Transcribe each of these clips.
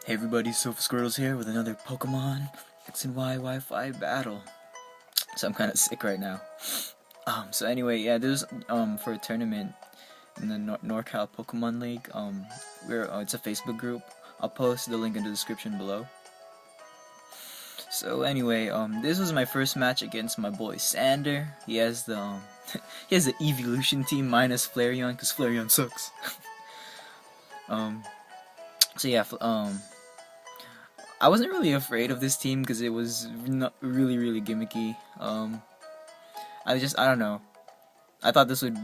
Hey everybody, Sofa Squirtles here with another Pokemon X and Y Wi-Fi battle. So I'm kind of sick right now. So anyway, yeah, there's for a tournament in the NorCal Pokemon League. It's a Facebook group. I'll post the link in the description below. So anyway, this was my first match against my boy Sander. He has the he has the evolution team minus Flareon because Flareon sucks. So yeah, I wasn't really afraid of this team because it was not really gimmicky. I don't know. I thought this would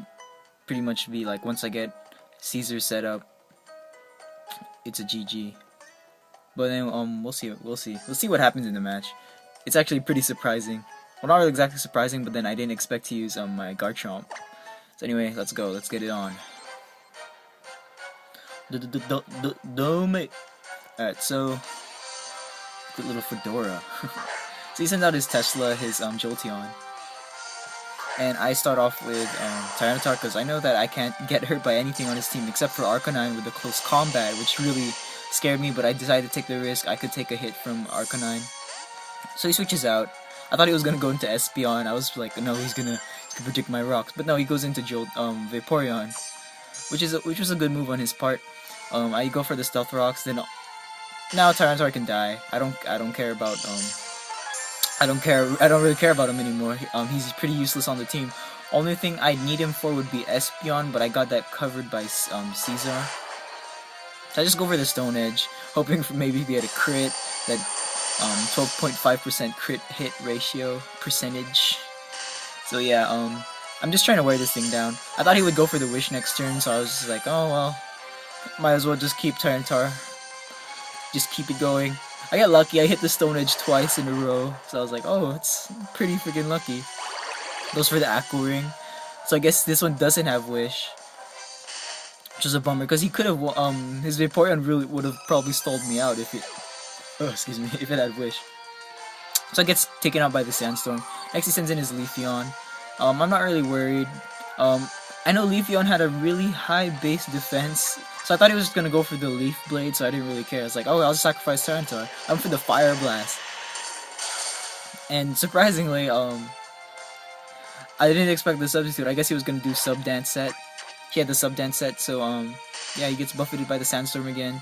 pretty much be like once I get Caesar set up, it's a GG. But then we'll see what happens in the match. It's actually pretty surprising. Well, not really exactly surprising, but then I didn't expect to use my Garchomp. So anyway, let's go. Let's get it on. Mate. Alright, so good little fedora. So he sends out his Tesla, his Jolteon. And I start off with Tyranitar because I know that I can't get hurt by anything on his team except for Arcanine with the close combat, which really scared me, but I decided to take the risk. I could take a hit from Arcanine. So he switches out. I thought he was gonna go into Espeon. I was like, no, he's gonna predict my rocks. But no, he goes into Vaporeon, which was a good move on his part. I go for the Stealth Rocks, then now Tyranitar can die. I don't care about I don't really care about him anymore. He's pretty useless on the team. Only thing I need him for would be Espeon, but I got that covered by Caesar. So I just go for the Stone Edge, hoping for maybe get a crit, that 12.5% crit hit ratio percentage. So yeah, I'm just trying to wear this thing down. I thought he would go for the Wish next turn, so I was just like, oh well, might as well just keep Tyranitar. Just keep it going. I got lucky, I hit the Stone Edge twice in a row, so I was like, oh, it's pretty freaking lucky. Goes for the Aqua Ring. So I guess this one doesn't have Wish. Which is a bummer, because he could have, his Vaporeon really would have probably stalled me out if it, if it had Wish. So it gets taken out by the Sandstorm. Next he sends in his Leafeon. I'm not really worried. I know Leafeon had a really high base defense, so I thought he was just gonna go for the Leaf Blade, so I didn't really care. I was like, oh, I'll just sacrifice Tyranitar. I'm for the Fire Blast. And surprisingly, I didn't expect the substitute. I guess he was gonna do Sub Dance set. He had the Sub Dance set, so yeah, he gets buffeted by the Sandstorm again.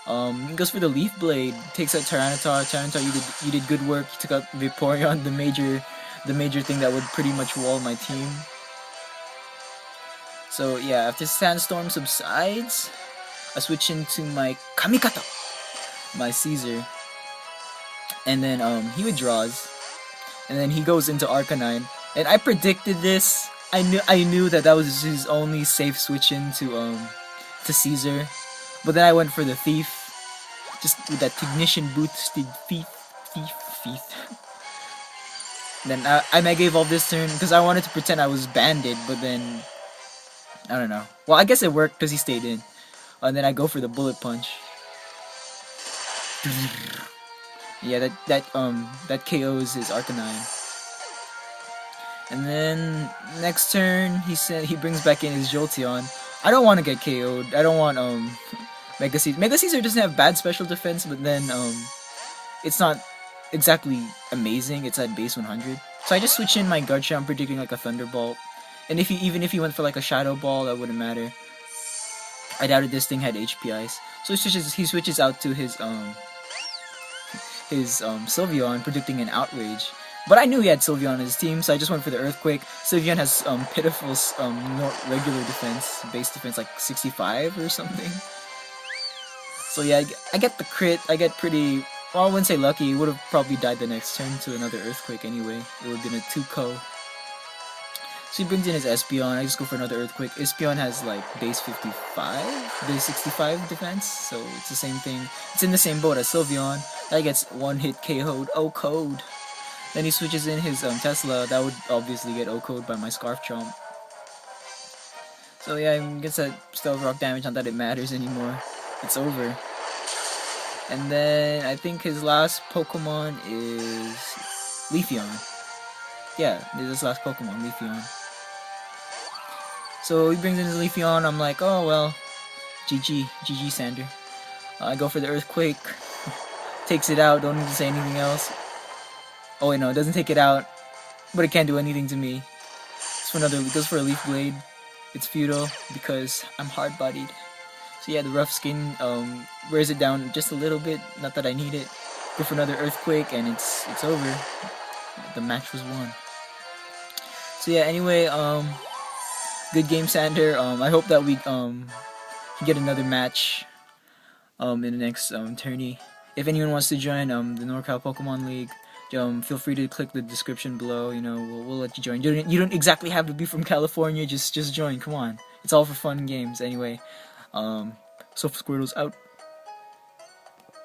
He goes for the Leaf Blade, takes out Tyranitar. Tyranitar, you did good work. You took out Vaporeon, the major thing that would pretty much wall my team. So yeah, after Sandstorm subsides, I switch into my Kamikato, my Caesar, and then he withdraws, and then he goes into Arcanine, and I predicted this. I knew that was his only safe switch in to Caesar, but then I went for the Thief, just with that Technician boosted Thief. Then I Mega Evolved this turn because I wanted to pretend I was banded, but then I don't know. Well, I guess it worked because he stayed in. And then I go for the Bullet Punch. Yeah, that KOs his Arcanine. And then next turn he brings back in his Jolteon. I don't want to get KO'd. I don't want Mega Caesar. Mega Caesar doesn't have bad special defense, but then it's not exactly amazing. It's at base 100. So I just switch in my Garchomp, predicting like a Thunderbolt. And even if he went for like a Shadow Ball, that wouldn't matter. I doubted this thing had HP Ice. So he switches out to his Sylveon, predicting an Outrage. But I knew he had Sylveon on his team, so I just went for the Earthquake. Sylveon has pitiful regular defense, base defense like 65 or something. So yeah, I get the crit. I get pretty, well, I wouldn't say lucky. He would have probably died the next turn to another Earthquake anyway. It would have been a 2-ko. So he brings in his Espeon. I just go for another Earthquake. Espeon has like base 55, base 65 defense, so it's the same thing. It's in the same boat as Sylveon. That gets one hit KO'd. O-code. Then he switches in his Tesla. That would obviously get O-code by my Scarf Chomp. So yeah, he gets that Stealth Rock damage. Not that it matters anymore. It's over. And then I think his last Pokemon is Leafeon. Yeah, this is his last Pokemon, Leafeon. So he brings in his Leafeon. I'm like, oh well, GG Sander. I go for the earthquake. Takes it out. Don't need to say anything else. Oh wait, no, it doesn't take it out, but it can't do anything to me. It goes for a leaf blade. It's futile because I'm hard-bodied. So yeah, the rough skin wears it down just a little bit. Not that I need it. Go for another earthquake, and it's over. The match was won. So yeah, anyway, good game, Sander. I hope that we get another match in the next tourney. If anyone wants to join the NorCal Pokemon League, feel free to click the description below. You know, we'll let you join. You don't exactly have to be from California. Just join. Come on, it's all for fun and games. Anyway, so Squirtle's out.